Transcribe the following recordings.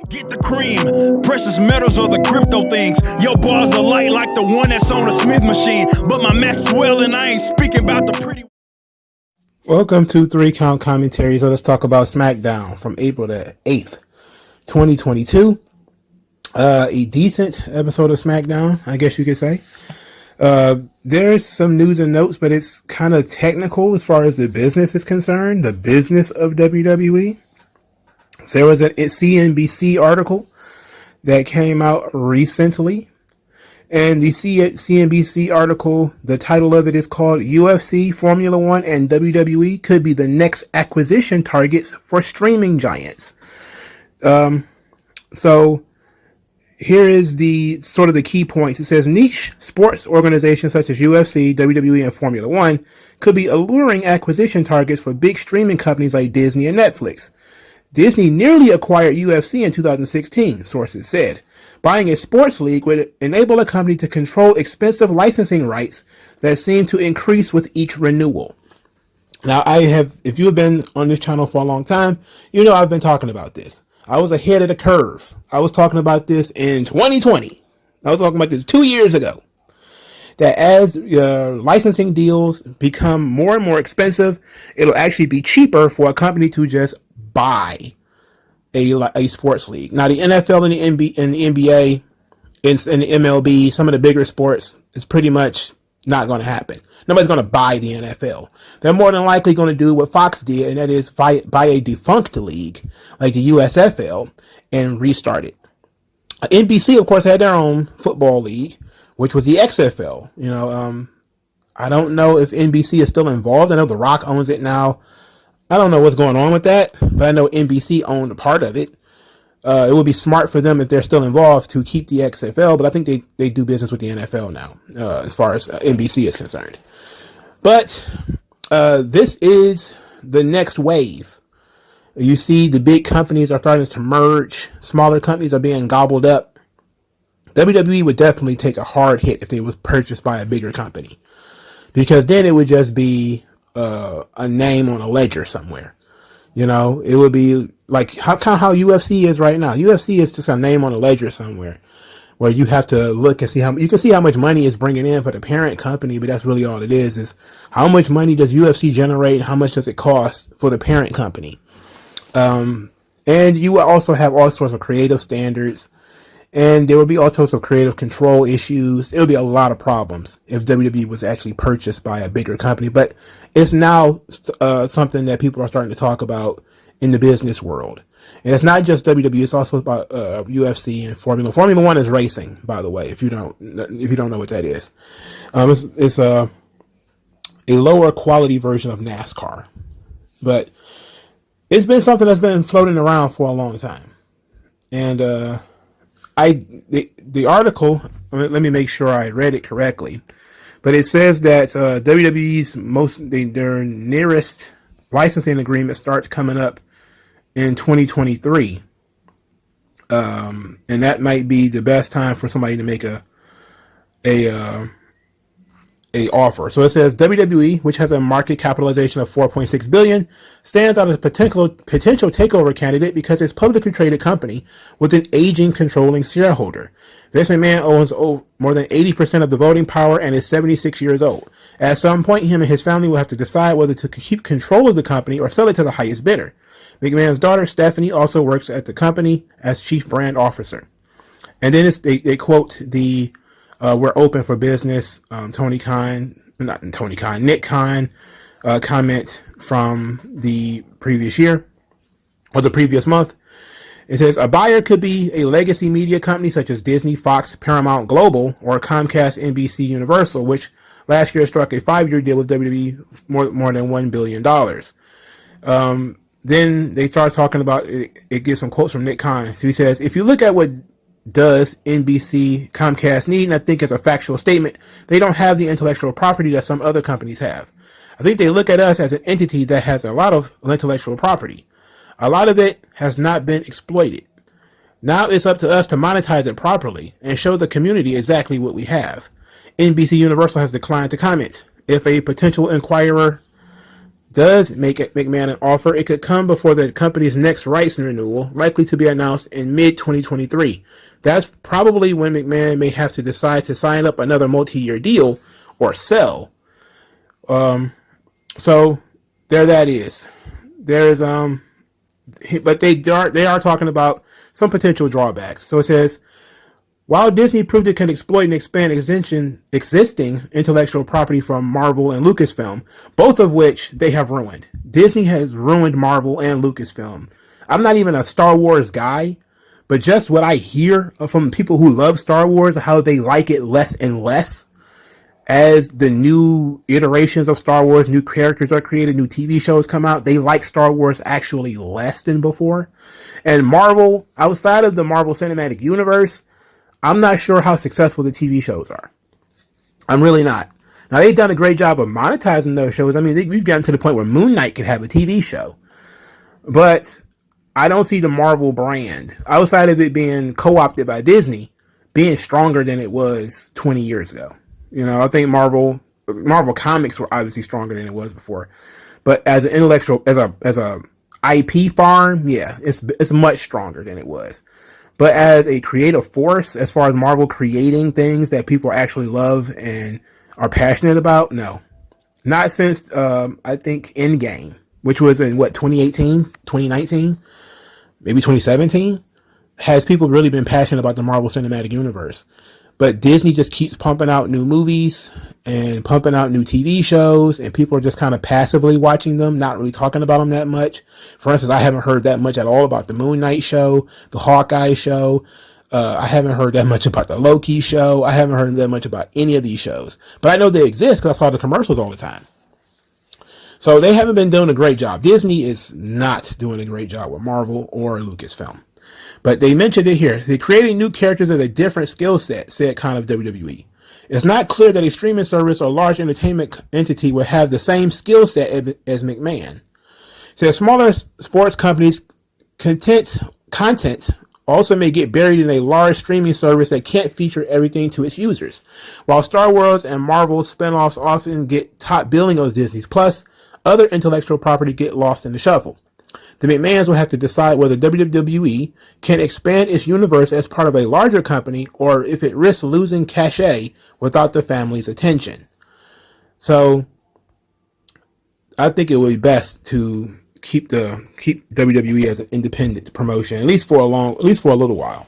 Get the cream, precious metals or the crypto things. Your bars are light like the one that's on a Smith machine. But my Maxwell and I ain't speaking about the pretty. Welcome to 3-Count Commentaries. So let's talk about Smackdown from April the 8th, 2022. A decent episode of Smackdown, I guess you could say. There's some news and notes, but it's kind of technical as far as the business is concerned, the business of WWE. So there was a CNBC article that came out recently, and the CNBC article, the title of it is called UFC, Formula One, and WWE could be the next acquisition targets for streaming giants. So here is the sort of the key points. It says niche sports organizations such as UFC, WWE, and Formula One could be alluring acquisition targets for big streaming companies like Disney and Netflix. Disney nearly acquired UFC in 2016, sources said. Buying a sports league would enable a company to control expensive licensing rights that seem to increase with each renewal. Now, if you have been on this channel for a long time, you know I've been talking about this. I was ahead of the curve. I was talking about this in 2020. I was talking about this 2 years ago. That as licensing deals become more and more expensive, it'll actually be cheaper for a company to just buy a sports league. Now, the NFL and the NBA and the MLB, some of the bigger sports, is pretty much not going to happen. Nobody's going to buy the NFL. They're more than likely going to do what Fox did, and that is buy a defunct league like the USFL and restart it. NBC, of course, had their own football league, which was the XFL. I don't know if NBC is still involved. I know The Rock owns it now. I don't know what's going on with that, but I know NBC owned a part of it. It would be smart for them if they're still involved to keep the XFL, but I think they do business with the NFL now, as far as NBC is concerned. But this is the next wave. You see the big companies are starting to merge. Smaller companies are being gobbled up. WWE would definitely take a hard hit if they was purchased by a bigger company, because then it would just be a name on a ledger somewhere. It would be like how UFC is right now. UFC is just a name on a ledger somewhere where you have to look and see how much money is bringing in for the parent company, but that's really all it is how much money does UFC generate and how much does it cost for the parent company. And you will also have all sorts of creative standards, and there will be all sorts of creative control issues. It will be a lot of problems if WWE was actually purchased by a bigger company. But it's now something that people are starting to talk about in the business world. And it's not just WWE; it's also about UFC and Formula. Formula One is racing, by the way. If you don't know what that is, it's a lower quality version of NASCAR, but it's been something that's been floating around for a long time, and the article, let me make sure I read it correctly, but it says that WWE's their nearest licensing agreement starts coming up in 2023, and that might be the best time for somebody to make a offer. So it says WWE, which has a market capitalization of $4.6 billion, stands out as a potential takeover candidate because it's a publicly traded company with an aging controlling shareholder. Vince McMahon owns more than 80% of the voting power and is 76 years old. At some point, him and his family will have to decide whether to keep control of the company or sell it to the highest bidder. McMahon's daughter, Stephanie, also works at the company as chief brand officer. And then they quote the we're open for business. Nick Khan comment from the previous year or the previous month. It says a buyer could be a legacy media company such as Disney, Fox, Paramount Global, or Comcast, NBC, Universal, which last year struck a 5-year deal with WWE more than $1 billion. Then they start talking about it. It gives some quotes from Nick Khan. So he says, if you look at what does NBC, Comcast need, and I think it's a factual statement, they don't have the intellectual property that some other companies have. I think they look at us as an entity that has a lot of intellectual property. A lot of it has not been exploited. Now it's up to us to monetize it properly and show the community exactly what we have. NBC Universal has declined to comment. If a potential inquirer does make McMahon an offer, it could come before the company's next rights renewal, likely to be announced in mid-2023. That's probably when McMahon may have to decide to sign up another multi-year deal or sell. So there that is. There's but they are talking about some potential drawbacks. So it says, while Disney proved it can exploit and expand existing intellectual property from Marvel and Lucasfilm, both of which they have ruined. Disney has ruined Marvel and Lucasfilm. I'm not even a Star Wars guy, but just what I hear from people who love Star Wars, how they like it less and less as the new iterations of Star Wars, new characters are created, new TV shows come out. They like Star Wars actually less than before. And Marvel, outside of the Marvel Cinematic Universe, I'm not sure how successful the TV shows are. I'm really not. Now, they've done a great job of monetizing those shows. I mean, we've gotten to the point where Moon Knight could have a TV show. But I don't see the Marvel brand, outside of it being co-opted by Disney, being stronger than it was 20 years ago. You know, I think Marvel comics were obviously stronger than it was before. But as an intellectual, as a IP farm, yeah, it's much stronger than it was. But as a creative force, as far as Marvel creating things that people actually love and are passionate about, no. Not since, I think, Endgame, which was in, 2018, 2019, maybe 2017, has people really been passionate about the Marvel Cinematic Universe. But Disney just keeps pumping out new movies and pumping out new TV shows, and people are just kind of passively watching them, not really talking about them that much. For instance, I haven't heard that much at all about the Moon Knight show, the Hawkeye show. I haven't heard that much about the Loki show. I haven't heard that much about any of these shows. But I know they exist because I saw the commercials all the time. So they haven't been doing a great job. Disney is not doing a great job with Marvel or Lucasfilm. But they mentioned it here. They're creating new characters with a different skill set, said kind of WWE. It's not clear that a streaming service or large entertainment entity will have the same skill set as McMahon. Says smaller sports companies' content also may get buried in a large streaming service that can't feature everything to its users. While Star Wars and Marvel spinoffs often get top billing of Disney's Plus, other intellectual property get lost in the shuffle. The McMahons will have to decide whether WWE can expand its universe as part of a larger company or if it risks losing cachet without the family's attention. So I think it would be best to keep WWE as an independent promotion, at least for a little while.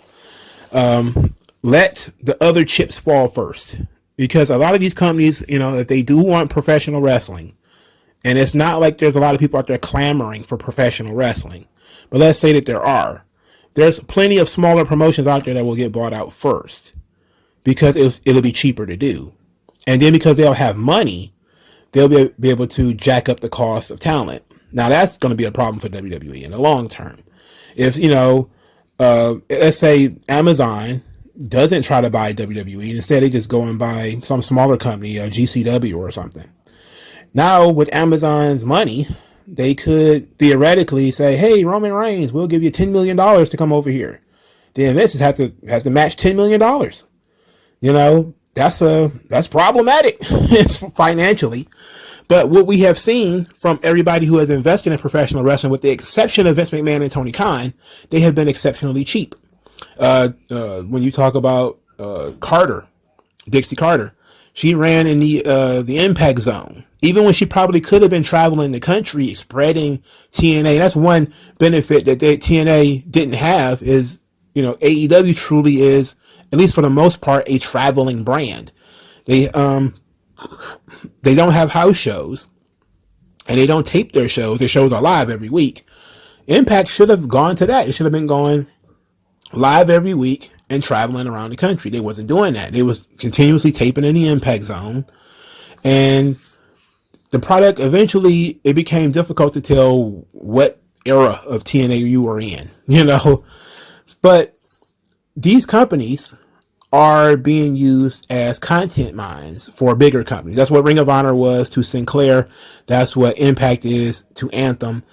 Let the other chips fall first, because a lot of these companies, you know, if they do want professional wrestling, and it's not like there's a lot of people out there clamoring for professional wrestling, but let's say that there's plenty of smaller promotions out there that will get bought out first because it'll be cheaper to do. And then because they'll have money, they'll be able to jack up the cost of talent. Now that's going to be a problem for WWE in the long term. If, let's say Amazon doesn't try to buy WWE, instead they just go and buy some smaller company, GCW or something. Now, with Amazon's money, they could theoretically say, hey, Roman Reigns, we'll give you $10 million to come over here. Then Vince has to match $10 million. You know, that's problematic financially. But what we have seen from everybody who has invested in professional wrestling, with the exception of Vince McMahon and Tony Khan, they have been exceptionally cheap. When you talk about Dixie Carter, she ran in the Impact Zone. Even when she probably could have been traveling the country, spreading TNA. That's one benefit that TNA didn't have is, AEW truly is, at least for the most part, a traveling brand. They don't have house shows, and they don't tape their shows. Their shows are live every week. Impact should have gone to that. It should have been going live every week and traveling around the country. They wasn't doing that. They was continuously taping in the Impact Zone, and the product, eventually it became difficult to tell what era of TNA you were in, but these companies are being used as content mines for bigger companies. That's what Ring of Honor was to Sinclair. That's what Impact is to Anthem.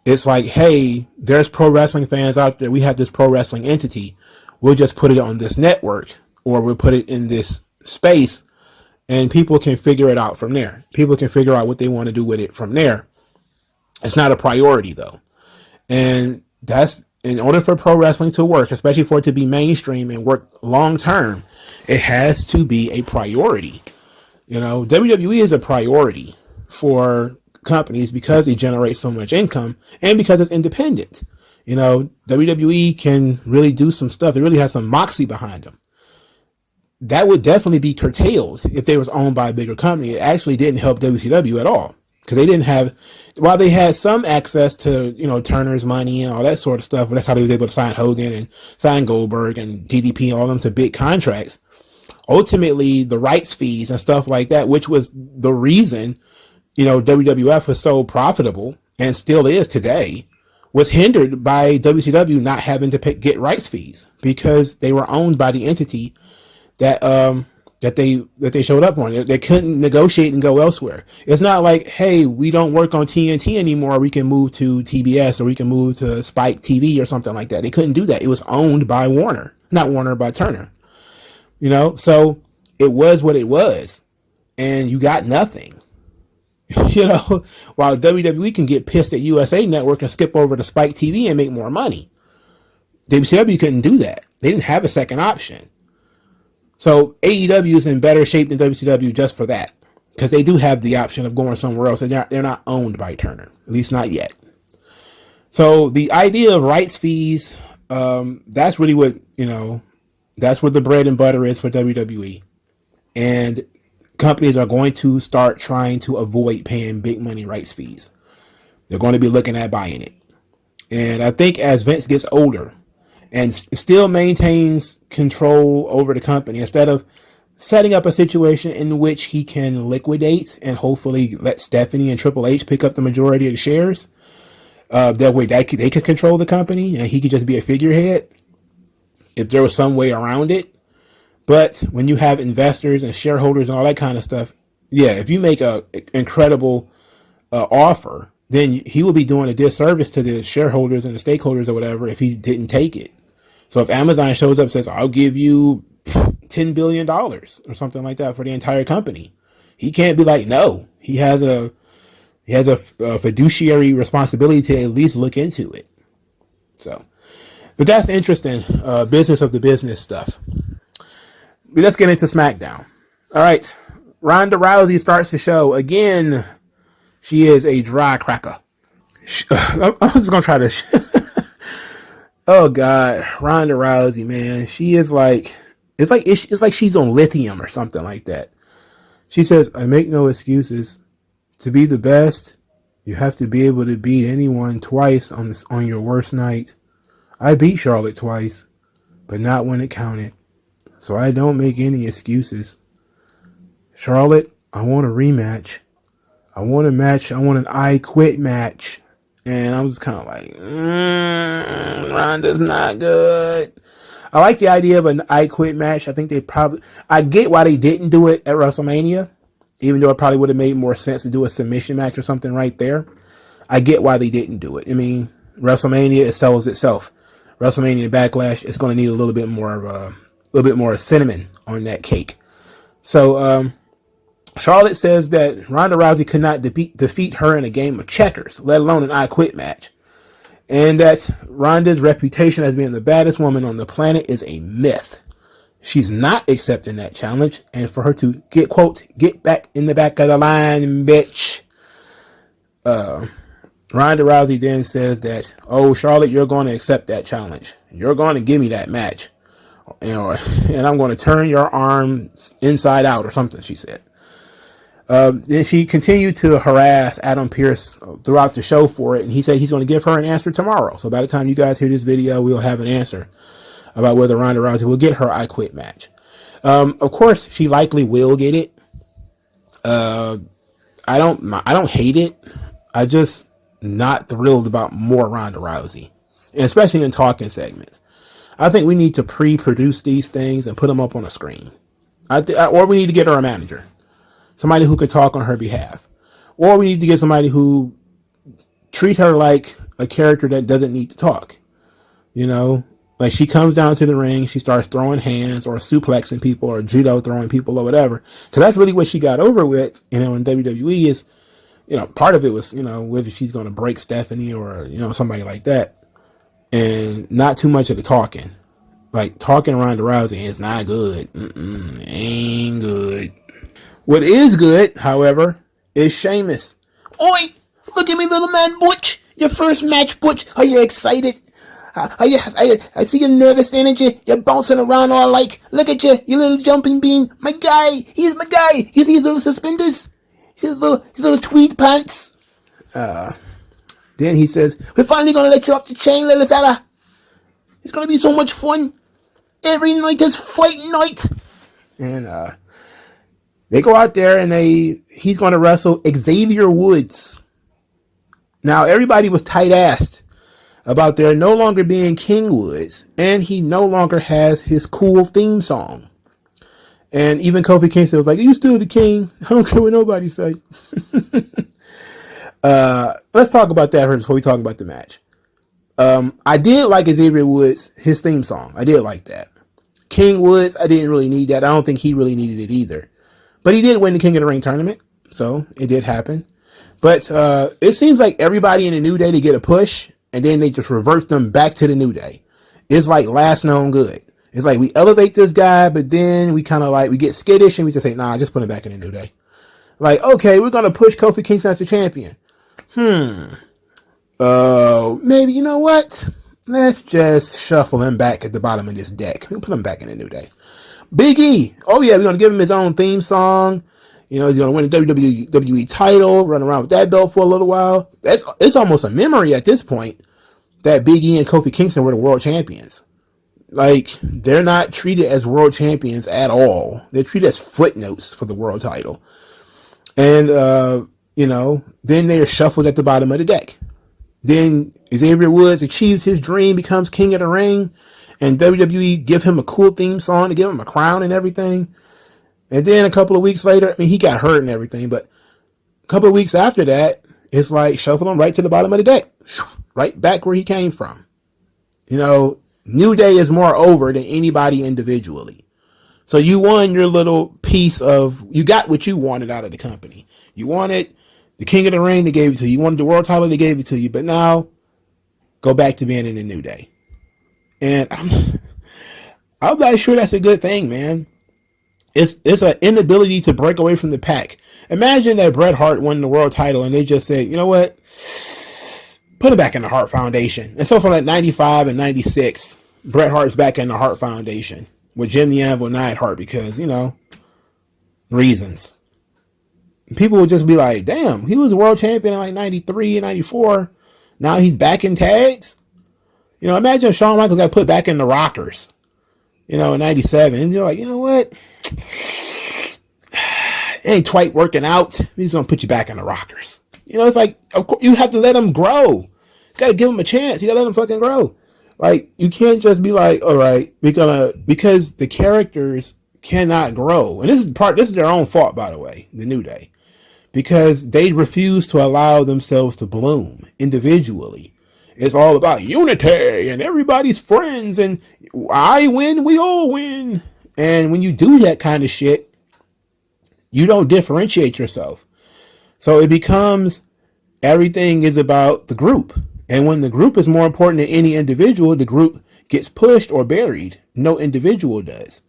It's like, hey, there's pro wrestling fans out there. We have this pro wrestling entity. We'll just put it on this network, or we'll put it in this space, and people can figure it out from there. People can figure out what they want to do with it from there. It's not a priority though. And that's, in order for pro wrestling to work, especially for it to be mainstream and work long term, it has to be a priority. You know, WWE is a priority for companies because they generate so much income and because it's independent. You know, WWE can really do some stuff. It really has some moxie behind them. That would definitely be curtailed if they was owned by a bigger company. It actually didn't help WCW at all because they didn't have, while they had some access to, you know, Turner's money and all that sort of stuff. That's how they was able to sign Hogan and sign Goldberg and DDP and all them to big contracts. Ultimately, the rights fees and stuff like that, which was the reason, you know, WWF was so profitable and still is today, was hindered by WCW not having to get rights fees because they were owned by the entity that they showed up on. They couldn't negotiate and go elsewhere. It's not like, hey, we don't work on TNT anymore. We can move to TBS or we can move to Spike TV or something like that. They couldn't do that. It was owned by Warner, not Warner, by Turner. You know, so it was what it was, and you got nothing. You know, while WWE can get pissed at USA Network and skip over to Spike TV and make more money, WCW couldn't do that. They didn't have a second option. So AEW is in better shape than WCW just for that, because they do have the option of going somewhere else. They're not owned by Turner, at least not yet. So the idea of rights fees, that's really what, you know, that's what the bread and butter is for WWE. And companies are going to start trying to avoid paying big money rights fees. They're going to be looking at buying it. And I think as Vince gets older and still maintains control over the company, instead of setting up a situation in which he can liquidate and hopefully let Stephanie and Triple H pick up the majority of the shares, that way they could control the company and he could just be a figurehead, if there was some way around it. But when you have investors and shareholders and all that kind of stuff, yeah, if you make a incredible offer, then he will be doing a disservice to the shareholders and the stakeholders or whatever if he didn't take it. So if Amazon shows up and says, I'll give you $10 billion or something like that for the entire company, he can't be like, no. He has a fiduciary responsibility to at least look into it. So, but that's interesting, business of the business stuff. But let's get into SmackDown. All right. Ronda Rousey starts the show. Again, she is a dry cracker. I'm just going to try to... Oh, God. Ronda Rousey, man. She is like... It's like she's on lithium or something like that. She says, I make no excuses. To be the best, you have to be able to beat anyone twice on your worst night. I beat Charlotte twice, but not when it counted. So I don't make any excuses. Charlotte, I want a rematch. I want a match. I want an I Quit match. And I'm just kind of like, Ronda's not good. I like the idea of an I Quit match. I think I get why they didn't do it at WrestleMania, even though it probably would have made more sense to do a submission match or something right there. I get why they didn't do it. I mean, WrestleMania, it sells itself. WrestleMania Backlash is going to need a little bit more cinnamon on that cake. So, Charlotte says that Ronda Rousey could not defeat her in a game of checkers, let alone an I Quit match. And that Ronda's reputation as being the baddest woman on the planet is a myth. She's not accepting that challenge. And for her to get back in the back of the line, bitch. Ronda Rousey then says that, oh, Charlotte, you're going to accept that challenge. You're going to give me that match. And I'm going to turn your arm inside out or something, she said. Then she continued to harass Adam Pearce throughout the show for it, and he said he's going to give her an answer tomorrow. So by the time you guys hear this video, we'll have an answer about whether Ronda Rousey will get her I Quit match. Of course, she likely will get it. I don't hate it. I just not thrilled about more Ronda Rousey, especially in talking segments. I think we need to pre-produce these things and put them up on a screen. Or we need to get her a manager. Somebody who can talk on her behalf. Or we need to get somebody who treat her like a character that doesn't need to talk. You know, like she comes down to the ring, she starts throwing hands or suplexing people or judo throwing people or whatever. Because that's really what she got over with, you know, in WWE is part of it was, whether she's going to break Stephanie or, somebody like that. And not too much of the talking. Like, talking around the Rousey is not good. Ain't good. What is good, however, is Sheamus. Oi! Look at me, little man Butch. Your first match, Butch. Are you excited? I see your nervous energy. You're bouncing around all like, look at you, you little jumping bean. My guy. He's my guy. You see his little suspenders? His little tweed pants. Then he says, we're finally going to let you off the chain, little fella. It's going to be so much fun. Every night is fight night. And they go out there and he's going to wrestle Xavier Woods. Now, everybody was tight-assed about there no longer being King Woods, and he no longer has his cool theme song. And even Kofi Kingston was like, you still the king. I don't care what nobody say. Let's talk about that first before we talk about the match. I did like Xavier Woods, his theme song. I did like that. King Woods, I didn't really need that. I don't think he really needed it either. But he did win the King of the Ring tournament, so it did happen. But it seems like everybody in the New Day to get a push, and then they just revert them back to the New Day. It's like last known good. It's like we elevate this guy, but then we kind of like, we get skittish and we just say, nah, just put him back in the New Day. Like, okay, we're going to push Kofi Kingston as the champion. Maybe, you know what? Let's just shuffle him back at the bottom of this deck. We'll put him back in the New Day. Big E. Oh, yeah, we're going to give him his own theme song. He's going to win the WWE title, run around with that belt for a little while. It's almost a memory at this point that Big E and Kofi Kingston were the world champions. Like, they're not treated as world champions at all. They're treated as footnotes for the world title. And, then they're shuffled at the bottom of the deck. Then Xavier Woods achieves his dream, becomes King of the Ring, and WWE give him a cool theme song to give him a crown and everything. And then a couple of weeks later, he got hurt and everything, but a couple of weeks after that, it's like shuffle him right to the bottom of the deck. Right back where he came from. New Day is more over than anybody individually. So you won your little piece you got what you wanted out of the company. You wanted the King of the Ring, they gave it to you. You wanted the world title, they gave it to you. But now, go back to being in the New Day. And I'm not sure that's a good thing, man. It's an inability to break away from the pack. Imagine that Bret Hart won the world title and they just said, you know what? Put him back in the Hart Foundation. And so from like 95 and 96, Bret Hart's back in the Hart Foundation with Jim the Anvil Neidhart because, reasons. People would just be like, damn, he was a world champion in like 93 and 94. Now he's back in tags. Imagine if Shawn Michaels got put back in the Rockers, in 97. And you're like, you know what? It ain't quite working out. He's going to put you back in the Rockers. It's like, of course, you have to let him grow. You got to give him a chance. You got to let him fucking grow. Like, you can't just be like, all right, because the characters cannot grow. And this is their own fault, by the way, the New Day. Because they refuse to allow themselves to bloom individually. It's all about unity and everybody's friends and I win, we all win. And when you do that kind of shit, you don't differentiate yourself. So it becomes everything is about the group. And when the group is more important than any individual, the group gets pushed or buried. No individual does.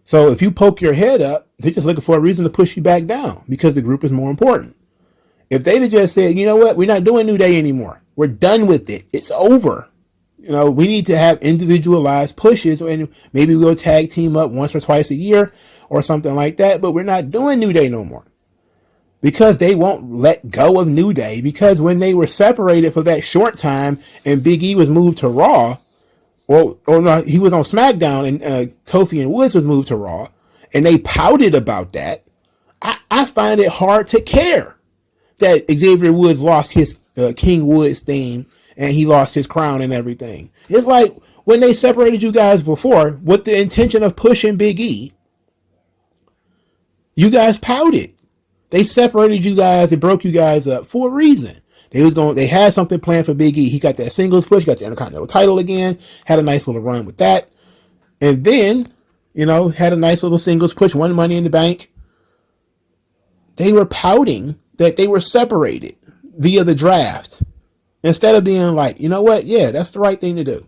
So if you poke your head up, they're just looking for a reason to push you back down because the group is more important. If they'd have just said, you know what, we're not doing New Day anymore. We're done with it. It's over. We need to have individualized pushes and maybe we'll tag team up once or twice a year or something like that. But we're not doing New Day no more. Because they won't let go of New Day. Because when they were separated for that short time and Big E was moved to Raw, or no, he was on SmackDown and Kofi and Woods was moved to Raw, and they pouted about that, I find it hard to care that Xavier Woods lost his King Woods theme and he lost his crown and everything. It's like when they separated you guys before with the intention of pushing Big E, you guys pouted. They separated you guys. They broke you guys up for a reason. They had something planned for Big E. He got that singles push, got the Intercontinental title again, had a nice little run with that. And then, had a nice little singles push, won Money in the Bank. They were pouting that they were separated via the draft. Instead of being like, you know what? Yeah, that's the right thing to do.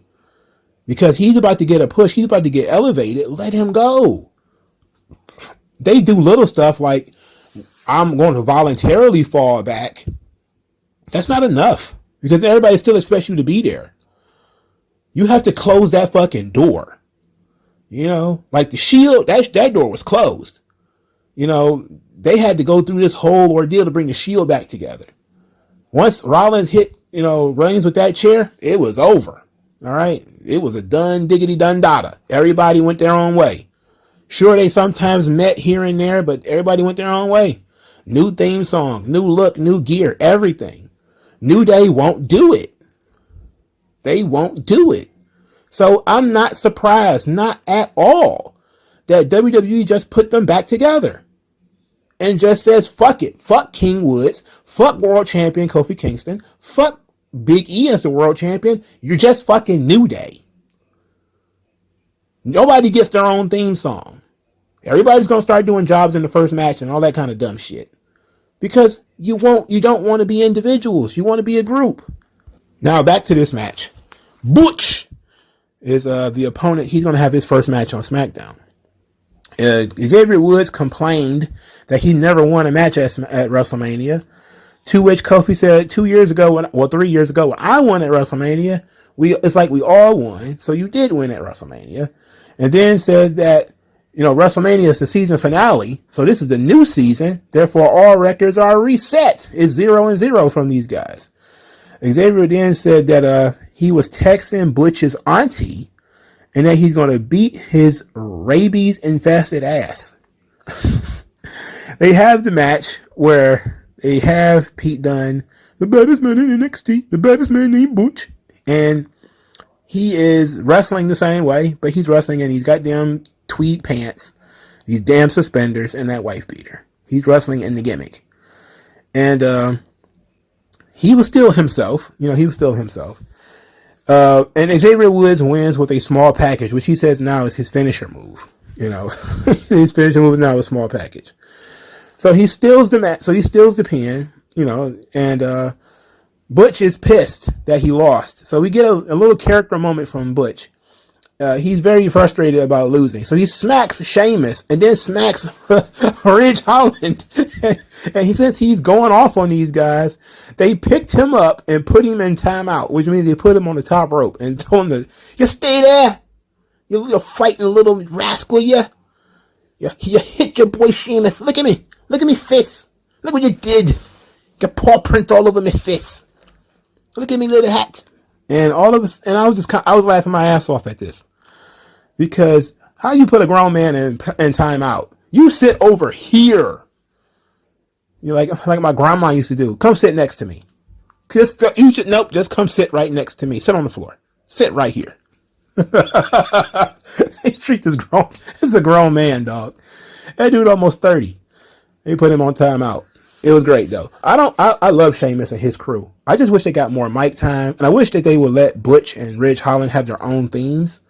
Because he's about to get a push. He's about to get elevated. Let him go. They do little stuff like, I'm going to voluntarily fall back. That's not enough. Because everybody still expects you to be there. You have to close that fucking door. You know, like the Shield, that door was closed. You know, they had to go through this whole ordeal to bring the Shield back together. Once Rollins hit, Reigns with that chair, it was over. All right. It was a done diggity done dada. Everybody went their own way. Sure, they sometimes met here and there, but everybody went their own way. New theme song, new look, new gear, everything. New Day won't do it. They won't do it. So I'm not surprised, not at all, that WWE just put them back together and just says, fuck it. Fuck King Woods. Fuck World Champion Kofi Kingston. Fuck Big E as the World Champion. You're just fucking New Day. Nobody gets their own theme song. Everybody's going to start doing jobs in the first match and all that kind of dumb shit. Because you don't want to be individuals. You want to be a group. Now back to this match. Butch is the opponent. He's going to have his first match on Smackdown. Xavier Woods complained that he never won a match at WrestleMania. To which Kofi said 3 years ago, when I won at WrestleMania, it's like we all won. So you did win at WrestleMania. And then says that, WrestleMania is the season finale. So this is the new season. Therefore, all records are reset. It's 0-0 from these guys. Xavier then said that he was texting Butch's auntie and that he's going to beat his rabies-infested ass. They have the match where they have Pete Dunne, the baddest man in NXT, the baddest man named Butch, and he is wrestling the same way, but he's wrestling in these goddamn tweed pants, these damn suspenders, and that wife beater. He's wrestling in the gimmick. And he was still himself. And Xavier Woods wins with a small package, which he says now is his finisher move. His finisher move is now a small package. So he steals the match. So he steals the pin, and Butch is pissed that he lost. So we get a little character moment from Butch. He's very frustrated about losing. So he smacks Sheamus and then smacks Ridge Holland. And he says he's going off on these guys. They picked him up and put him in timeout, which means they put him on the top rope and told him you stay there. You little fighting little rascal, you hit your boy Sheamus. Look at me. Look at me fist. Look what you did. Your paw print all over my fist. Look at me little hat. And I was laughing my ass off at this. Because how you put a grown man in timeout? You sit over here. You're like my grandma used to do. Come sit next to me. Just come sit right next to me. Sit on the floor. Sit right here. They treat this a grown man, dog. That dude almost 30. They put him on timeout. It was great though. I love Sheamus and his crew. I just wish they got more mic time, and I wish that they would let Butch and Ridge Holland have their own themes.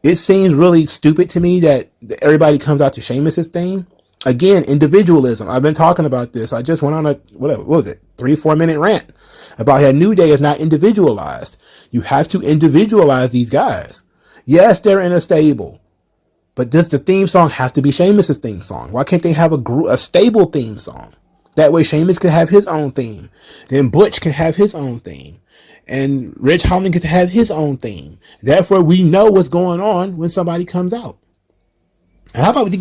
It seems really stupid to me that everybody comes out to Sheamus's theme. Again, individualism. I've been talking about this. I just went on a 3-4 minute rant about how New Day is not individualized. You have to individualize these guys. Yes, they're in a stable. But does the theme song have to be Sheamus's theme song? Why can't they have a stable theme song? That way Sheamus can have his own theme. Then Butch can have his own theme. And Ridge Holland gets to have his own theme. Therefore, we know what's going on when somebody comes out. And how about we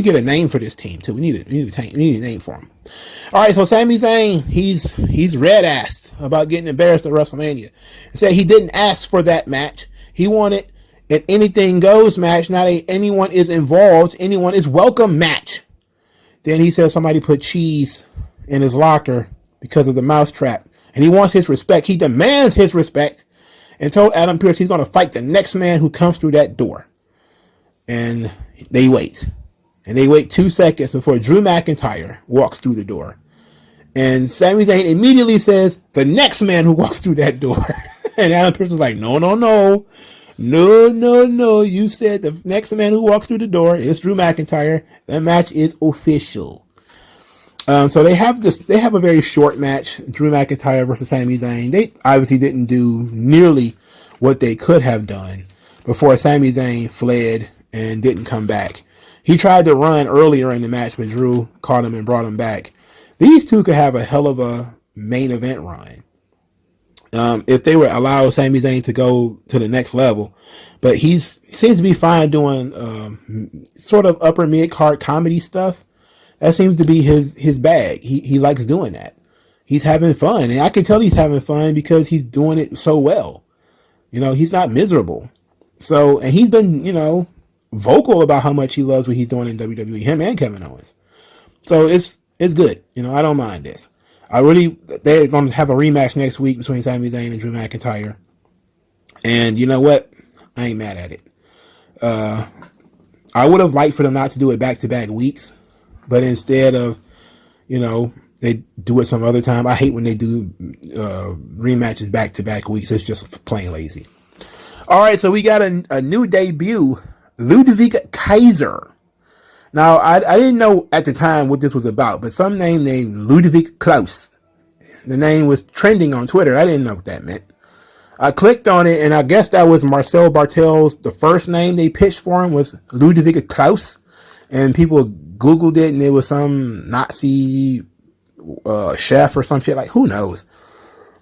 get a name for this team too? We need a name for him. All right, so Sami Zayn, he's red-assed about getting embarrassed at WrestleMania. He said he didn't ask for that match. He wanted an anything goes match, not a anyone is involved, anyone is welcome match. Then he said somebody put cheese in his locker because of the mousetrap. And he wants his respect. He demands his respect and told Adam Pearce he's going to fight the next man who comes through that door. And they wait. And they wait 2 seconds before Drew McIntyre walks through the door. And Sami Zayn immediately says, the next man who walks through that door. And Adam Pearce was like, no. You said the next man who walks through the door is Drew McIntyre. That match is official. So they have this. They have a very short match: Drew McIntyre versus Sami Zayn. They obviously didn't do nearly what they could have done before Sami Zayn fled and didn't come back. He tried to run earlier in the match, but Drew caught him and brought him back. These two could have a hell of a main event run if they were allow Sami Zayn to go to the next level. But he seems to be fine doing sort of upper mid card comedy stuff. That seems to be his bag. He likes doing that. He's having fun, and I can tell he's having fun because he's doing it so well. He's not miserable. So, and he's been, vocal about how much he loves what he's doing in WWE, him and Kevin Owens. So it's good. I don't mind this. They're going to have a rematch next week between Sami Zayn and Drew McIntyre. And you know what? I ain't mad at it. I would have liked for them not to do it back-to-back weeks. But instead of, they do it some other time. I hate when they do rematches back-to-back weeks. It's just plain lazy. All right, so we got a new debut, Ludwig Kaiser. Now, I didn't know at the time what this was about, but some name named Ludwig Klaus. The name was trending on Twitter. I didn't know what that meant. I clicked on it, and I guess that was Marcel Bartel's, the first name they pitched for him was Ludwig Klaus. And people Googled it, and it was some Nazi chef or some shit. Like, who knows?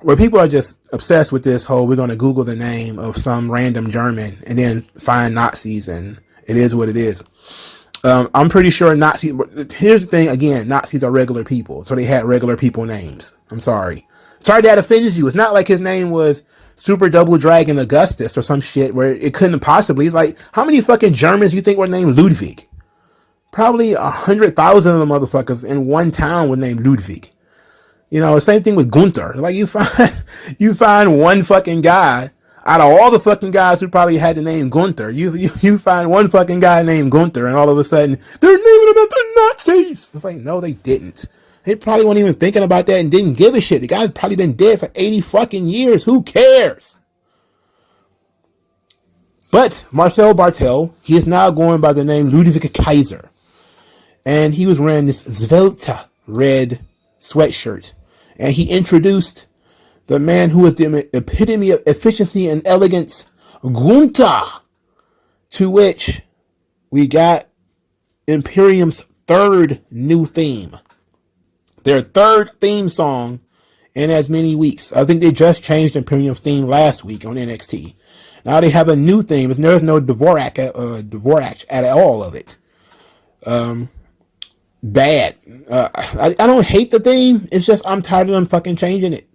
Where people are just obsessed with this whole, we're going to Google the name of some random German and then find Nazis, and it is what it is. I'm pretty sure Nazis, here's the thing, again, Nazis are regular people, so they had regular people names. I'm sorry. Sorry that offends you. It's not like his name was Super Double Dragon Augustus or some shit where it couldn't possibly. It's like, how many fucking Germans you think were named Ludwig? Probably 100,000 of them motherfuckers in one town were named Ludwig. Same thing with Gunther. Like, you find one fucking guy out of all the fucking guys who probably had the name Gunther. You find one fucking guy named Gunther, and all of a sudden they're naming him after Nazis. It's like, no, they didn't. They probably weren't even thinking about that and didn't give a shit. The guy's probably been dead for 80 fucking years. Who cares? But Marcel Bartel, he is now going by the name Ludwig Kaiser. And he was wearing this Svelte red sweatshirt. And he introduced the man who is the epitome of efficiency and elegance, Gunther. To which we got Imperium's third new theme. Their third theme song in as many weeks. I think they just changed Imperium's theme last week on NXT. Now they have a new theme. There's no Dvorak at all of it. Bad. I don't hate the theme. It's just I'm tired of them fucking changing it.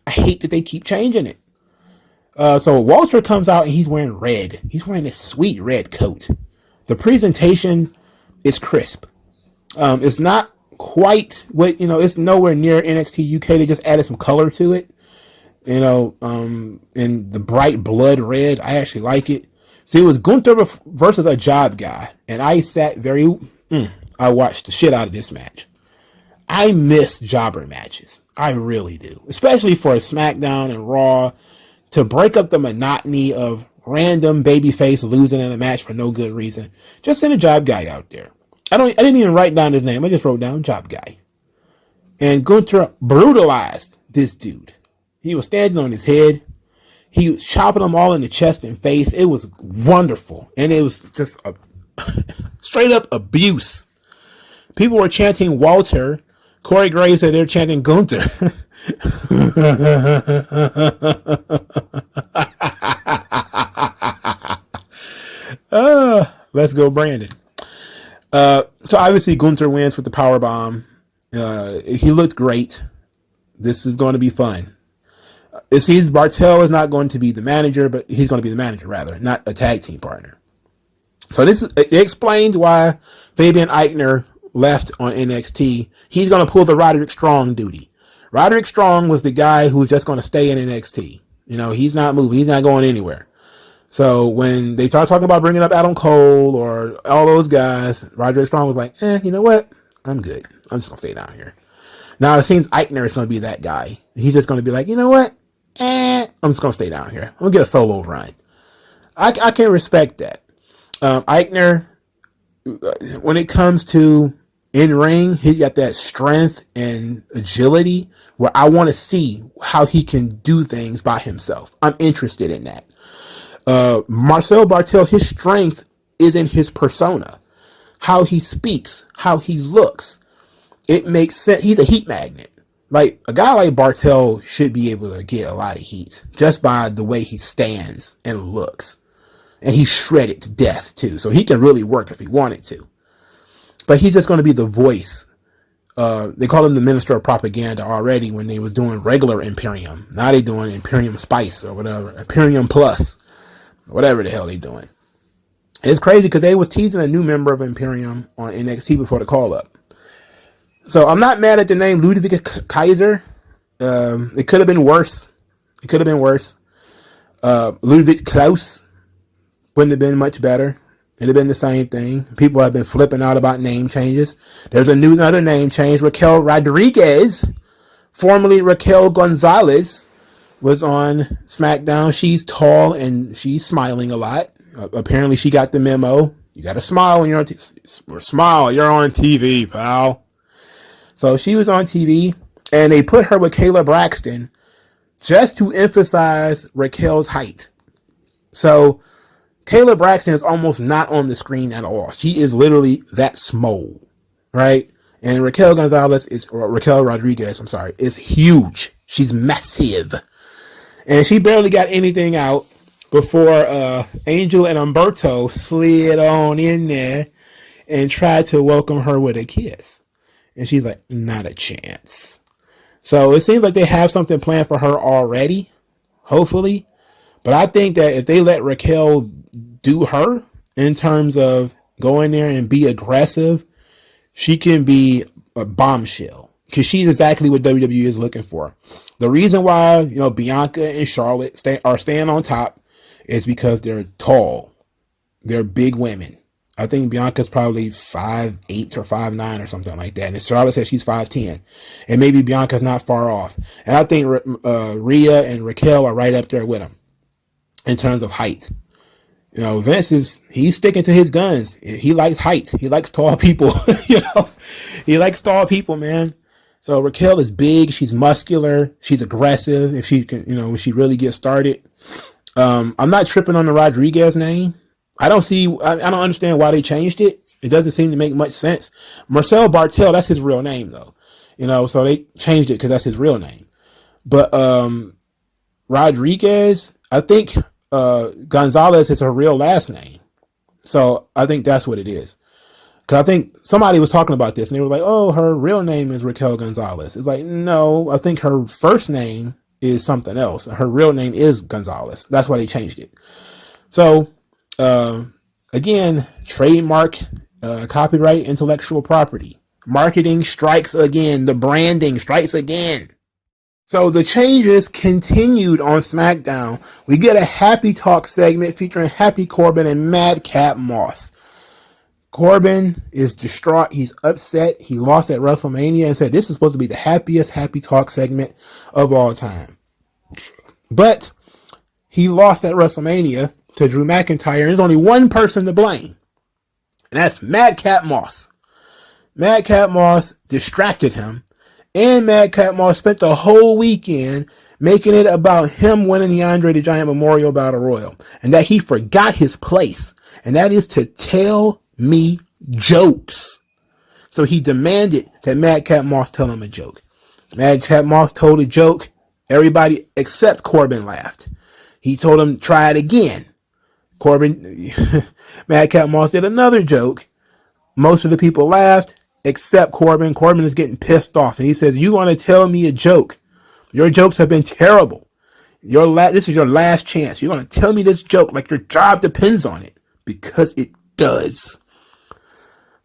I hate that they keep changing it. So Walter comes out and he's wearing red. He's wearing this sweet red coat. The presentation is crisp. It's not quite what, it's nowhere near NXT UK. They just added some color to it. And the bright blood red. I actually like it. So it was Gunther versus a job guy. And I sat I watched the shit out of this match. I miss jobber matches. I really do. Especially for a SmackDown and Raw, to break up the monotony of random babyface losing in a match for no good reason. Just send a job guy out there. I didn't even write down his name. I just wrote down job guy. And Gunther brutalized this dude. He was standing on his head. He was chopping them all in the chest and face. It was wonderful. And it was just a straight up abuse. People were chanting Walter. Corey Graves said they're chanting Gunther. Let's go, Brandon. So obviously Gunther wins with the powerbomb. He looked great. This is going to be fun. It seems Bartel is not going to be the manager, but he's going to be the manager rather, not a tag team partner. So it explains why Fabian Eichner left on NXT. He's going to pull the Roderick Strong duty. Roderick Strong was the guy who was just going to stay in NXT. He's not moving. He's not going anywhere. So when they start talking about bringing up Adam Cole or all those guys, Roderick Strong was like, you know what? I'm good. I'm just going to stay down here. Now it seems Eichner is going to be that guy. He's just going to be like, you know what? I'm just going to stay down here. I'm going to get a solo run. I can respect that. Eichner, when it comes to in ring, he got that strength and agility where I want to see how he can do things by himself. I'm interested in that. Marcel Barthel, his strength is in his persona, how he speaks, how he looks. It makes sense. He's a heat magnet. Like, a guy like Barthel should be able to get a lot of heat just by the way he stands and looks. And he's shredded to death, too. So he can really work if he wanted to. But he's just going to be the voice. They call him the Minister of Propaganda already when they was doing regular Imperium. Now they doing Imperium Spice or whatever. Imperium Plus. Whatever the hell they doing. It's crazy because they was teasing a new member of Imperium on NXT before the call-up. So I'm not mad at the name Ludwig Kaiser. It could have been worse. Ludwig Klaus wouldn't have been much better. It'd have been the same thing. People have been flipping out about name changes. There's another name change. Raquel Rodriguez, formerly Raquel Gonzalez, was on SmackDown. She's tall and she's smiling a lot. Apparently she got the memo. You got to smile when you're on smile. You're on TV, pal. So she was on TV, and they put her with Kayla Braxton just to emphasize Raquel's height. So Kayla Braxton is almost not on the screen at all. She is literally that small, right? And Raquel Rodriguez, is huge. She's massive. And she barely got anything out before Angel and Humberto slid on in there and tried to welcome her with a kiss. And she's like, not a chance. So it seems like they have something planned for her already, hopefully. But I think that if they let Raquel do her in terms of going there and be aggressive, she can be a bombshell. Because she's exactly what WWE is looking for. The reason why, Bianca and Charlotte are staying on top is because they're tall. They're big women. I think Bianca's probably 5'8" or 5'9" or something like that. And Charlotte says she's 5'10". And maybe Bianca's not far off. And I think Rhea and Raquel are right up there with them in terms of height. Vince he's sticking to his guns. He likes height. He likes tall people. He likes tall people, man. So Raquel is big. She's muscular. She's aggressive. If she can, when she really gets started. I'm not tripping on the Rodriguez name. I don't understand why they changed it. It doesn't seem to make much sense. Marcel Barthel, that's his real name though. So they changed it because that's his real name. But, Rodriguez, I think, Gonzalez is her real last name. So I think that's what it is. Cause I think somebody was talking about this and they were like, oh, her real name is Raquel Gonzalez. It's like, no, I think her first name is something else. Her real name is Gonzalez. That's why they changed it. So, again, trademark, copyright, intellectual property. Marketing strikes again. The branding strikes again. So the changes continued on SmackDown. We get a Happy Talk segment featuring Happy Corbin and Madcap Moss. Corbin is distraught. He's upset. He lost at WrestleMania and said this is supposed to be the happiest Happy Talk segment of all time. But he lost at WrestleMania to Drew McIntyre, and there's only one person to blame, and that's Madcap Moss. Madcap Moss distracted him, and Madcap Moss spent the whole weekend making it about him winning the Andre the Giant Memorial Battle Royal, and that he forgot his place, and that is to tell me jokes. So he demanded that Madcap Moss tell him a joke. Madcap Moss told a joke. Everybody except Corbin laughed. He told him, try it again. Madcap Moss did another joke. Most of the people laughed except Corbin. Corbin is getting pissed off. And he says, you want to tell me a joke? Your jokes have been terrible. This is your last chance. You're going to tell me this joke like your job depends on it. Because it does.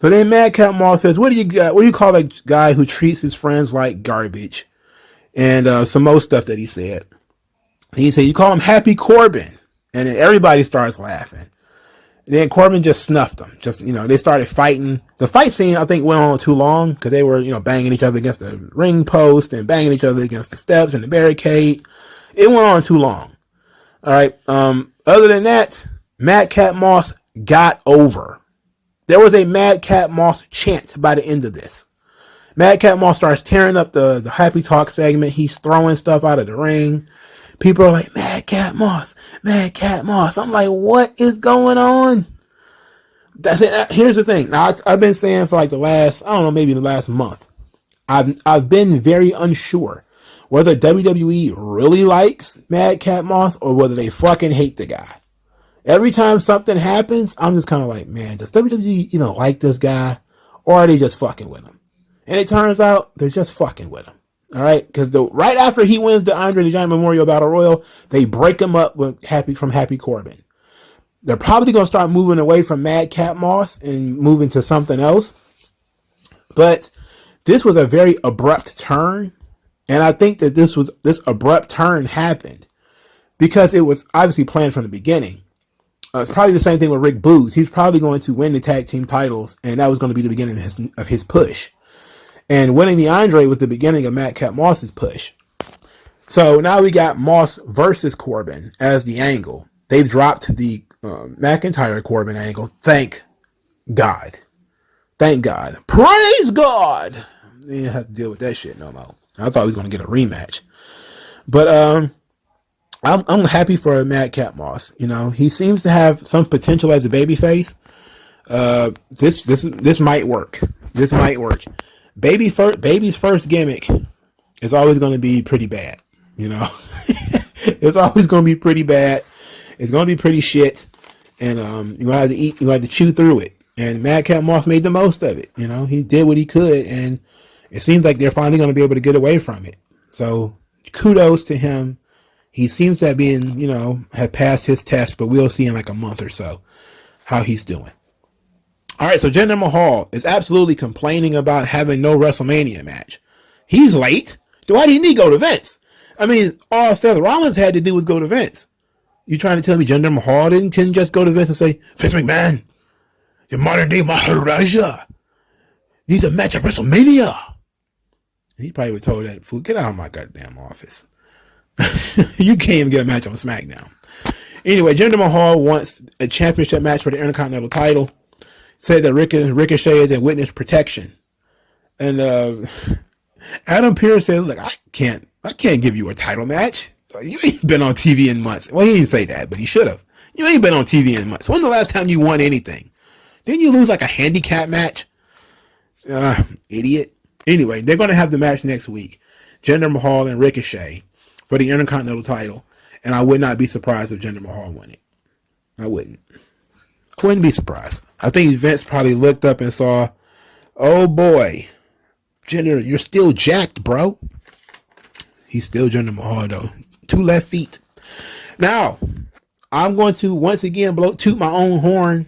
So then Madcap Moss says, what do you call a guy who treats his friends like garbage? And some more stuff that he said. He said, you call him Happy Corbin. And then everybody starts laughing. And then Corbin just snuffed them. They started fighting. The fight scene, I think, went on too long because they were, banging each other against the ring post and banging each other against the steps and the barricade. It went on too long. All right. Other than that, Madcap Moss got over. There was a Madcap Moss chant by the end of this. Madcap Moss starts tearing up the Happy Talk segment. He's throwing stuff out of the ring. People are like, Madcap Moss, Madcap Moss. I'm like, what is going on? That's it. Here's the thing. Now, I've been saying for like the last, I don't know, maybe the last month, I've been very unsure whether WWE really likes Madcap Moss or whether they fucking hate the guy. Every time something happens, I'm just kind of like, man, does WWE even like this guy, or are they just fucking with him? And it turns out they're just fucking with him. All right, because right after he wins the Andre the Giant Memorial Battle Royal, they break him up with Happy Corbin. They're probably going to start moving away from Madcap Moss and moving to something else. But this was a very abrupt turn. And I think that this abrupt turn happened because it was obviously planned from the beginning. It's probably the same thing with Rick Boogs. He's probably going to win the tag team titles, and that was going to be the beginning of his push. And winning the Andre was the beginning of Madcap Moss's push. So now we got Moss versus Corbin as the angle. They've dropped the McIntyre Corbin angle. Thank God. Thank God. Praise God. You didn't have to deal with that shit no more. I thought he was going to get a rematch. But I'm happy for Madcap Moss. You know, he seems to have some potential as a babyface. This might work. This might work. Baby's first gimmick is always going to be pretty bad. You know, it's always going to be pretty bad. It's going to be pretty shit. And you're going to have to chew through it. And Madcap Moss made the most of it. You know, he did what he could. And it seems like they're finally going to be able to get away from it. So kudos to him. He seems to have passed his test, but we'll see in like a month or so how he's doing. All right, so Jinder Mahal is absolutely complaining about having no WrestleMania match. He's late. Why didn't he go to Vince? I mean, all Seth Rollins had to do was go to Vince. You trying to tell me Jinder Mahal didn't just go to Vince and say, Vince McMahon, your modern day Maharaja needs a match at WrestleMania? And he probably would have told that fool, get out of my goddamn office. You can't even get a match on SmackDown. Anyway, Jinder Mahal wants a championship match for the Intercontinental title. Said that Ricochet is in witness protection. And Adam Pearce said, look, I can't give you a title match. You ain't been on TV in months. Well, he didn't say that, but he should have. You ain't been on TV in months. When's the last time you won anything? Didn't you lose like a handicap match? Idiot. Anyway, they're going to have the match next week. Jinder Mahal and Ricochet for the Intercontinental title. And I would not be surprised if Jinder Mahal won it. I wouldn't be surprised. I think Vince probably looked up and saw, oh boy, Jinder, you're still jacked, bro. He's still Jinder Mahal, though. 2 left feet. Now, I'm going to once again toot my own horn.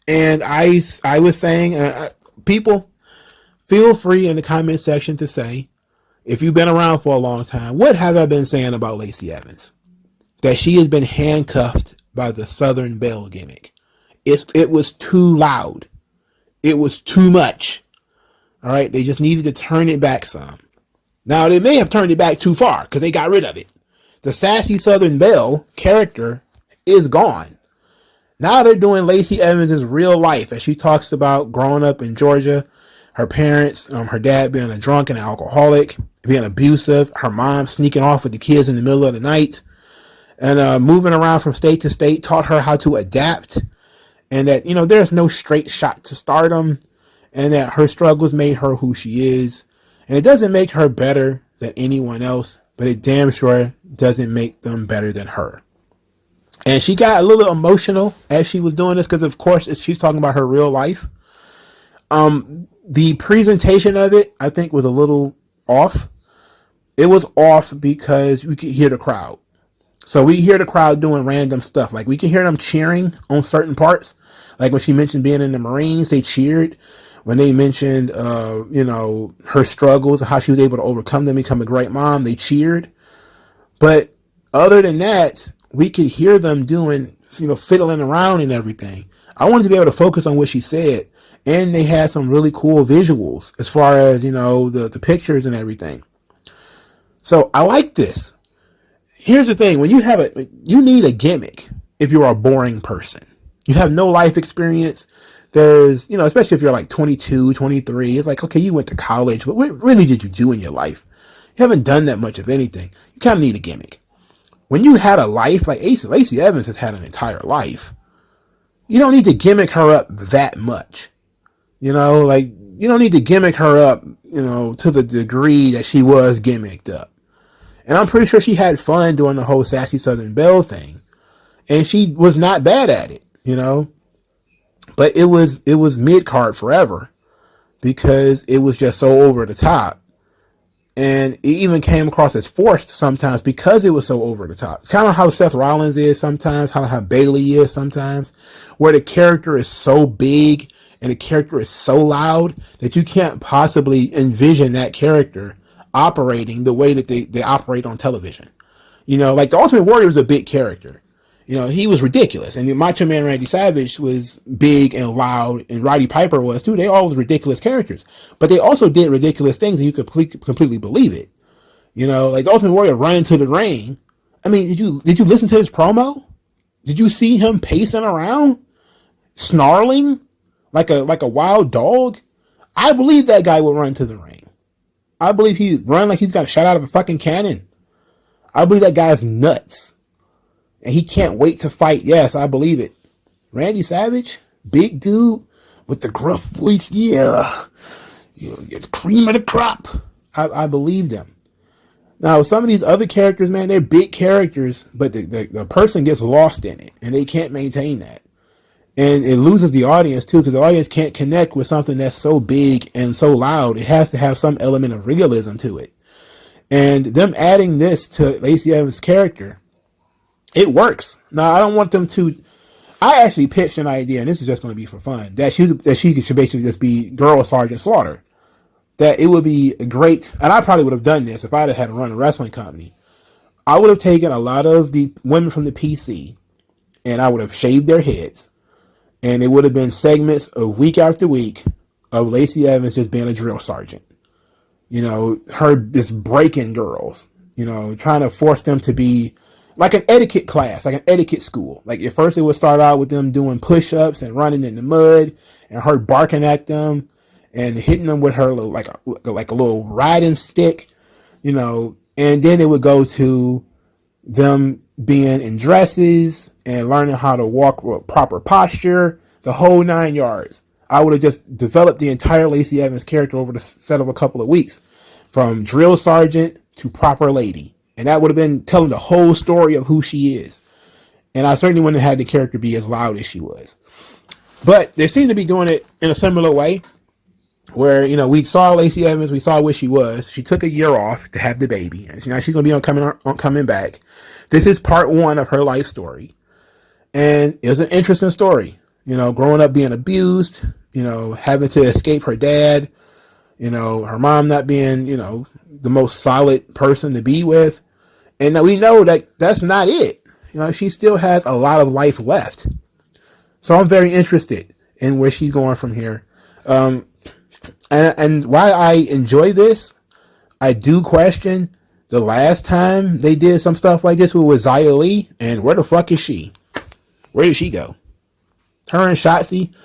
And I was saying, people, feel free in the comment section to say, if you've been around for a long time, what have I been saying about Lacey Evans? That she has been handcuffed by the Southern Belle gimmick. It was too loud. It was too much. All right. They just needed to turn it back some. Now they may have turned it back too far because they got rid of it. The sassy Southern Belle character is gone. Now they're doing Lacey Evans' real life as she talks about growing up in Georgia, her parents, her dad being a drunk and an alcoholic, being abusive, her mom sneaking off with the kids in the middle of the night, and moving around from state to state, taught her how to adapt. And that, there's no straight shot to stardom, and that her struggles made her who she is. And it doesn't make her better than anyone else, but it damn sure doesn't make them better than her. And she got a little emotional as she was doing this because, of course, she's talking about her real life. The presentation of it, I think, was a little off. It was off because we could hear the crowd. So we hear the crowd doing random stuff. Like we can hear them cheering on certain parts. Like when she mentioned being in the Marines, they cheered. When they mentioned, her struggles and how she was able to overcome them, become a great mom, they cheered. But other than that, we could hear them doing, fiddling around and everything. I wanted to be able to focus on what she said. And they had some really cool visuals as far as, the pictures and everything. So I like this. Here's the thing. When you need a gimmick if you're a boring person. You have no life experience. There's, especially if you're like 22, 23, it's like, okay, you went to college, but what really did you do in your life? You haven't done that much of anything. You kind of need a gimmick. When you had a life, like Lacey Evans has had an entire life, you don't need to gimmick her up that much. You don't need to gimmick her up, to the degree that she was gimmicked up. And I'm pretty sure she had fun doing the whole Sassy Southern Belle thing. And she was not bad at it, But it was mid-card forever because it was just so over the top. And it even came across as forced sometimes because it was so over the top. It's kind of how Seth Rollins is sometimes, how Bayley is sometimes, where the character is so big and the character is so loud that you can't possibly envision that character operating the way that they operate on television. Like the Ultimate Warrior was a big character. He was ridiculous. And the Macho Man Randy Savage was big and loud, and Roddy Piper was too. They all was ridiculous characters. But they also did ridiculous things, and you could completely believe it. Like the Ultimate Warrior running to the ring. I mean, did you listen to his promo? Did you see him pacing around, snarling like a wild dog? I believe that guy would run to the ring. I believe he'd run like he's got a shot out of a fucking cannon. I believe that guy's nuts. And he can't wait to fight. Yes, I believe it. Randy Savage, big dude with the gruff voice. Yeah. It's cream of the crop. I believe them. Now, some of these other characters, man, they're big characters, but the person gets lost in it, and they can't maintain that. And it loses the audience, too, because the audience can't connect with something that's so big and so loud. It has to have some element of realism to it. And them adding this to Lacey Evans' character, it works. Now, I don't want them to... I actually pitched an idea, and this is just going to be for fun, that she should basically just be Girl Sergeant Slaughter. That it would be great, and I probably would have done this if I'd have had to run a wrestling company. I would have taken a lot of the women from the PC, and I would have shaved their heads, and it would have been segments of week after week of Lacey Evans just being a drill sergeant. Her just breaking girls, trying to force them to be like an etiquette class, like an etiquette school. Like at first it would start out with them doing push-ups and running in the mud and her barking at them and hitting them with her little, like a little riding stick, and then it would go to them being in dresses and learning how to walk with proper posture, the whole 9 yards. I would have just developed the entire Lacey Evans character over the set of a couple of weeks, from drill sergeant to proper lady. And that would have been telling the whole story of who she is. And I certainly wouldn't have had the character be as loud as she was. But they seem to be doing it in a similar way, where, we saw Lacey Evans, we saw where she was. She took a year off to have the baby. And she's going to be coming back. This is part one of her life story. And it was an interesting story. Growing up being abused, having to escape her dad, her mom not being, the most solid person to be with. And we know that that's not it. She still has a lot of life left. So I'm very interested in where she's going from here. And why I enjoy this, I do question the last time they did some stuff like this with Xia Li, and where the fuck is she? Where did she go? Her and Shotzi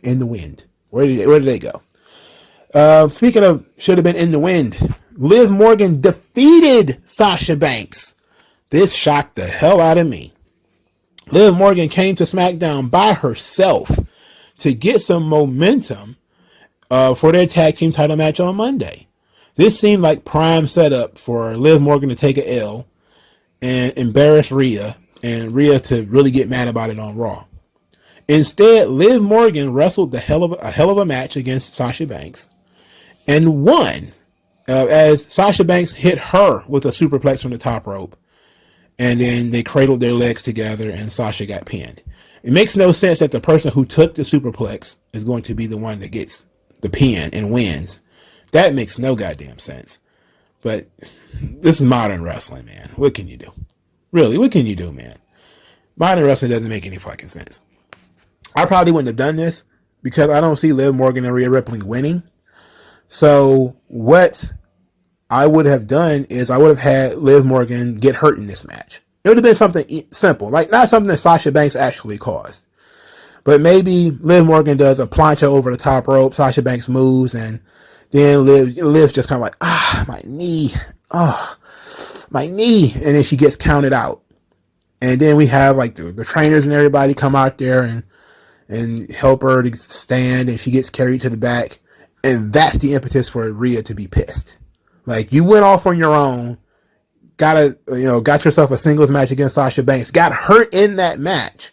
in the wind. Where did they go? Speaking of should have been in the wind, Liv Morgan defeated Sasha Banks. This shocked the hell out of me. Liv Morgan came to SmackDown by herself to get some momentum for their tag team title match on Monday. This seemed like prime setup for Liv Morgan to take an L and embarrass Rhea, and Rhea to really get mad about it on Raw. Instead, Liv Morgan wrestled a hell of a match against Sasha Banks and won. As Sasha Banks hit her with a superplex from the top rope, and then they cradled their legs together and Sasha got pinned. It makes no sense that the person who took the superplex is going to be the one that gets the pin and wins. That makes no goddamn sense. But this is modern wrestling, man. What can you do? Really, what can you do, man? Modern wrestling doesn't make any fucking sense. I probably wouldn't have done this because I don't see Liv Morgan and Rhea Ripley winning. So what I would have done is I would have had Liv Morgan get hurt in this match. It would have been something simple, like not something that Sasha Banks actually caused. But maybe Liv Morgan does a plancha over the top rope, Sasha Banks moves, and then Liv's just kind of like, my knee, my knee. And then she gets counted out. And then we have like the trainers and everybody come out there and help her to stand, and she gets carried to the back. And that's the impetus for Rhea to be pissed. Like, you went off on your own, got yourself a singles match against Sasha Banks, got hurt in that match.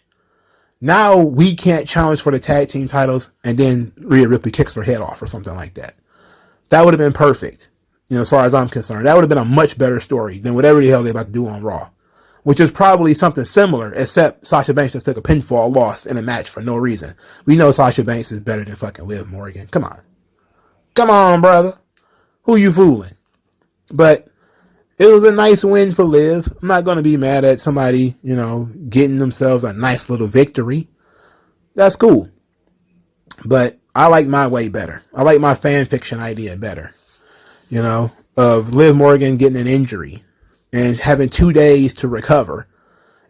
Now we can't challenge for the tag team titles, and then Rhea Ripley kicks her head off or something like that. That would have been perfect, as far as I'm concerned. That would have been a much better story than whatever the hell they're about to do on Raw, which is probably something similar, except Sasha Banks just took a pinfall loss in a match for no reason. We know Sasha Banks is better than fucking Liv Morgan. Come on, brother. Who you fooling? But it was a nice win for Liv. I'm not going to be mad at somebody, getting themselves a nice little victory. That's cool. But I like my way better. I like my fan fiction idea better. Of Liv Morgan getting an injury and having 2 days to recover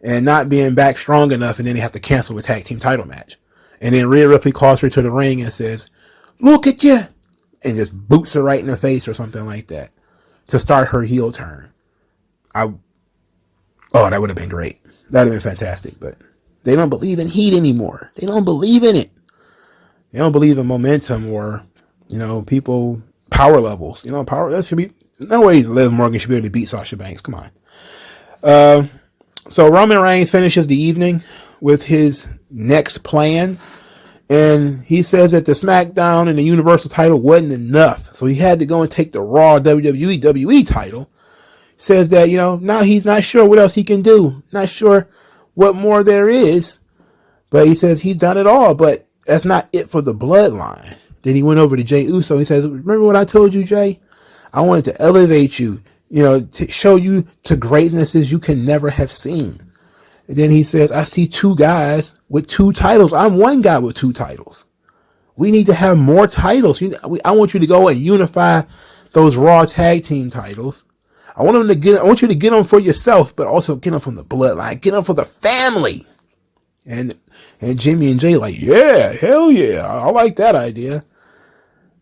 and not being back strong enough, and then they have to cancel the tag team title match. And then Rhea Ripley calls her to the ring and says, "Look at you," and just boots her right in the face or something like that to start her heel turn. That would have been great. That would have been fantastic. But they don't believe in heat anymore. They don't believe in it. They don't believe in momentum or, people power levels. That should be no way Liv Morgan should be able to beat Sasha Banks. Come on. So Roman Reigns finishes the evening with his next plan. And he says that the SmackDown and the Universal title wasn't enough. So he had to go and take the Raw WWE title. Says that, now he's not sure what else he can do. Not sure what more there is. But he says he's done it all. But that's not it for the bloodline. Then he went over to Jey Uso. He says, "Remember what I told you, Jay? I wanted to elevate you, to show you to greatnesses you can never have seen." And then he says, "I see 2 guys with 2 titles. I'm one guy with 2 titles. We need to have more titles. I want you to go and unify those Raw tag team titles. I want you to get them for yourself, but also get them from the bloodline. Get them for the family." And Jimmy and Jay like, "Yeah, hell yeah. I like that idea."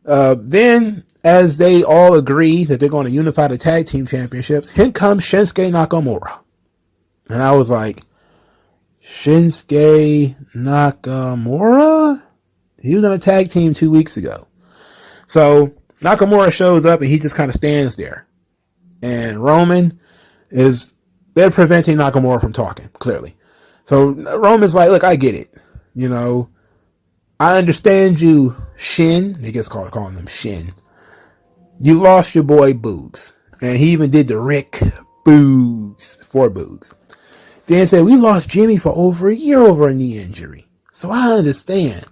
Then as they all agree that they're going to unify the tag team championships, here comes Shinsuke Nakamura. And I was like, Shinsuke Nakamura? He was on a tag team 2 weeks ago. So Nakamura shows up and he just kind of stands there. And they're preventing Nakamura from talking, clearly. So Roman's like, "Look, I get it. I understand you, Shin." They just calling them Shin. "You lost your boy Boogs." And he even did the Rick Boogs for Boogs. Then said, "We lost Jimmy for over a year over a knee injury. So I understand.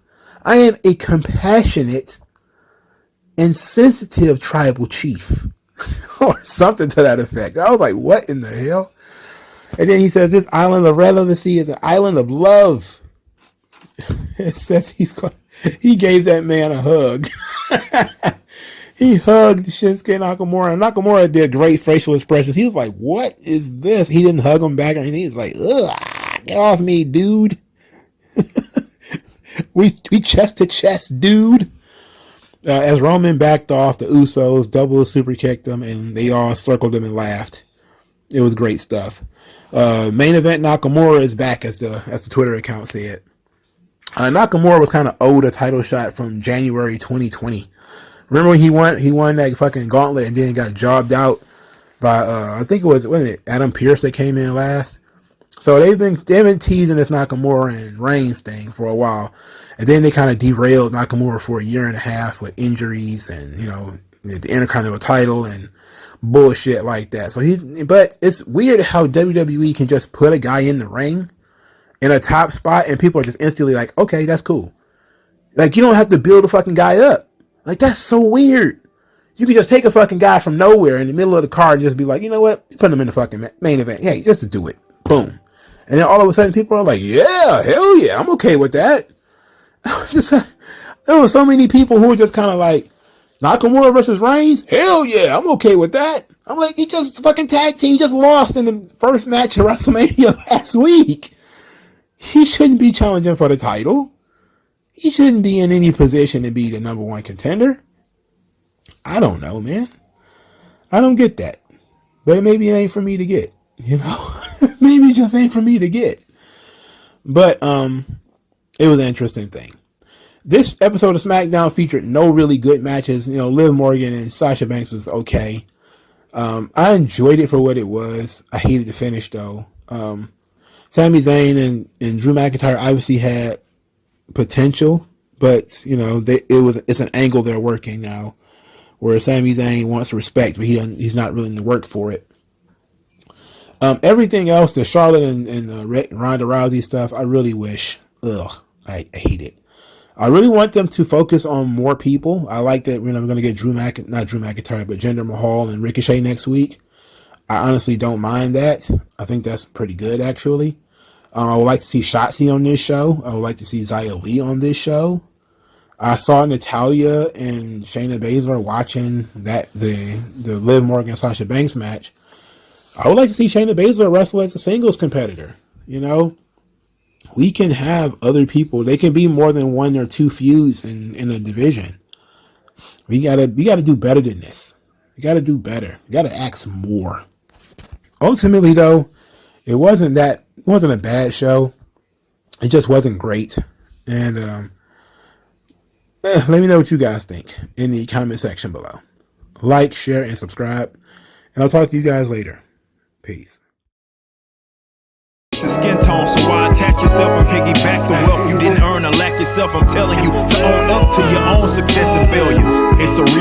I am a compassionate and sensitive tribal chief." Or something to that effect. I was like, what in the hell? And then he says, "This island of relevancy is an island of love." It says he gave that man a hug. He hugged Shinsuke Nakamura, and Nakamura did great facial expressions. He was like, "What is this?" He didn't hug him back or anything. He's like, "Ugh, get off me, dude." we chest to chest, dude. As Roman backed off, the Usos double super kicked him, and they all circled him and laughed. It was great stuff. Main event Nakamura is back, as the Twitter account said. Nakamura was kind of owed a title shot from January 2020. Remember when he won that fucking gauntlet and then got jobbed out by I think it was Adam Pearce that came in last. So they've been teasing this Nakamura and Reigns thing for a while. And then they kind of derailed Nakamura for a year and a half with injuries and, the Intercontinental title and bullshit like that. But it's weird how WWE can just put a guy in the ring in a top spot and people are just instantly like, "Okay, that's cool." Like, you don't have to build a fucking guy up. Like, that's so weird. You can just take a fucking guy from nowhere in the middle of the card and just be like, "You know what? Put him in the fucking main event. Hey, just to do it." Boom. And then all of a sudden people are like, "Yeah, hell yeah, I'm okay with that." There were so many people who were just kind of like, Nakamura versus Reigns? Hell yeah, I'm okay with that. I'm like, he just fucking tag team just lost in the first match of WrestleMania last week. He shouldn't be challenging for the title. he shouldn't be in any position to be the number one contender. I don't know, man. I don't get that. But maybe it ain't for me to get, you know. Maybe it just ain't for me to get. But it was an interesting thing. This episode of SmackDown featured no really good matches. You know, Liv Morgan and Sasha Banks was okay. I enjoyed it for what it was. I hated the finish though. Sami Zayn and Drew McIntyre obviously had potential, but you know, it's an angle they're working now, where Sami Zayn wants respect, but he's not willing to work for it. Everything else, the Charlotte and Ronda Rousey stuff, I really wish. I hate it. I really want them to focus on more people. I like that, we're going to get not Drew McIntyre, but Jinder Mahal and Ricochet next week. I honestly don't mind that. I think that's pretty good, actually. I would like to see Shotzi on this show. I would like to see Xia Li on this show. I saw Natalya and Shayna Baszler watching the Liv Morgan Sasha Banks match. I would like to see Shayna Baszler wrestle as a singles competitor. You know, we can have other people. They can be more than one or two feuds in a division. We gotta do better than this. We gotta do better. We gotta ask more. Ultimately, though, it wasn't a bad show. It just wasn't great. And let me know what you guys think in the comment section below. Like, share, and subscribe. And I'll talk to you guys later. Peace. Skin tone, so why attach yourself and piggyback the wealth you didn't earn or lack yourself? I'm telling you to own up to your own success and failures. It's a reason.